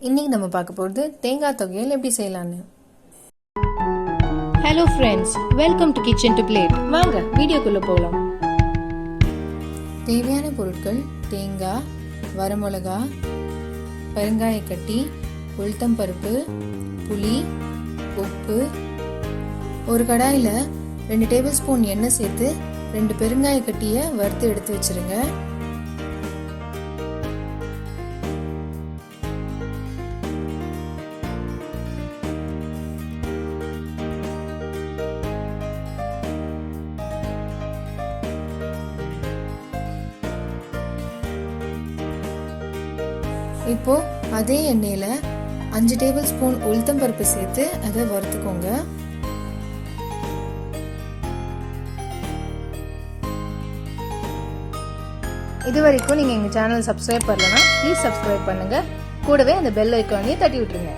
இன்னைக்கு நம்ம பார்க்க போகிறது தேங்காய் தொகையல் எப்படி செய்யலான்னு. Hello friends, welcome to Kitchen2Plate. வாங்க வீடியோக்குள்ளே போகலாம். தேவையான பொருட்கள்: தேங்காய், வரமிளகா, பெருங்காயக்கட்டி, உளுத்தம் பருப்பு, புளி, உப்பு. ஒரு கடாயில் 2 டேபிள் ஸ்பூன் எண்ணெய் சேர்த்து 2 பெருங்காயக்கட்டியை வறுத்து எடுத்து வச்சிருங்க. இப்போ அதே எண்ணெயில 5 டேபிள் ஸ்பூன் உளுத்தம் பருப்பு சேர்த்து அதை வறுத்துக்கோங்க. இது வரைக்கும் நீங்க எங்க சேனல் சப்ஸ்கிரைப் பண்ணலனா ப்ளீஸ் சப்ஸ்கிரைப் பண்ணுங்க. கூடவே அந்த பெல் ஐகானையும் தட்டி விட்டுருங்க.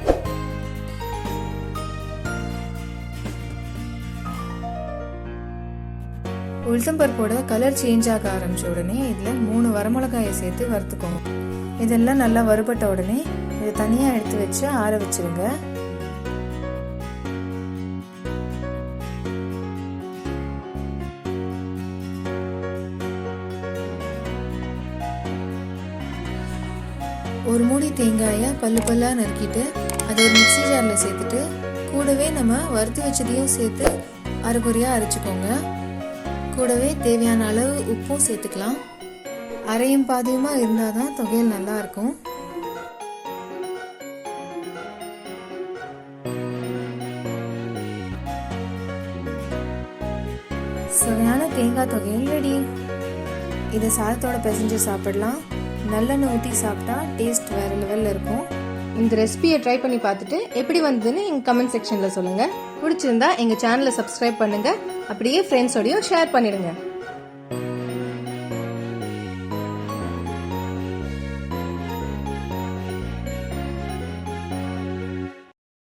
உளுத்தம் பருப்போட கலர் சேஞ்ச் ஆக ஆரம்பிச்ச உடனே இதில் 3 வரமிளகாயை சேர்த்து வறுத்துக்கோங்க. இதெல்லாம் நல்லா வறுபட்ட உடனே இதை தனியாக எடுத்து வச்சு ஆற வச்சிருங்க. ஒரு மூடி தேங்காயை பல்லா நறுக்கிட்டு அதை ஒரு மிக்ஸி ஜாரில் சேர்த்துட்டு கூடவே நம்ம வறுத்து வச்சதையும் சேர்த்து அரைக்குறையாக அரைச்சிக்கோங்க. கூடவே தேவையான அளவு உப்பும் சேர்த்துக்கலாம். அரையும் பாதியுமா இருந்தால் தான் தொகையல் நல்லா இருக்கும். சுவையான தேங்காய் தொகையல் ரெடி. இதை சாதத்தோட பிசைஞ்சு சாப்பிடலாம். நல்லெண்ணெய் ஊற்றி சாப்பிட்டா டேஸ்ட் வேற லெவலில் இருக்கும். இந்த ரெசிபியை ட்ரை பண்ணி பார்த்துட்டு எப்படி வந்ததுன்னு எங்கள் கமெண்ட் செக்ஷனில் சொல்லுங்கள். பிடிச்சிருந்தா எங்கள் சேனலை சப்ஸ்கிரைப் பண்ணுங்கள். அப்படியே ஃப்ரெண்ட்ஸோடையும் ஷேர் பண்ணிடுங்க.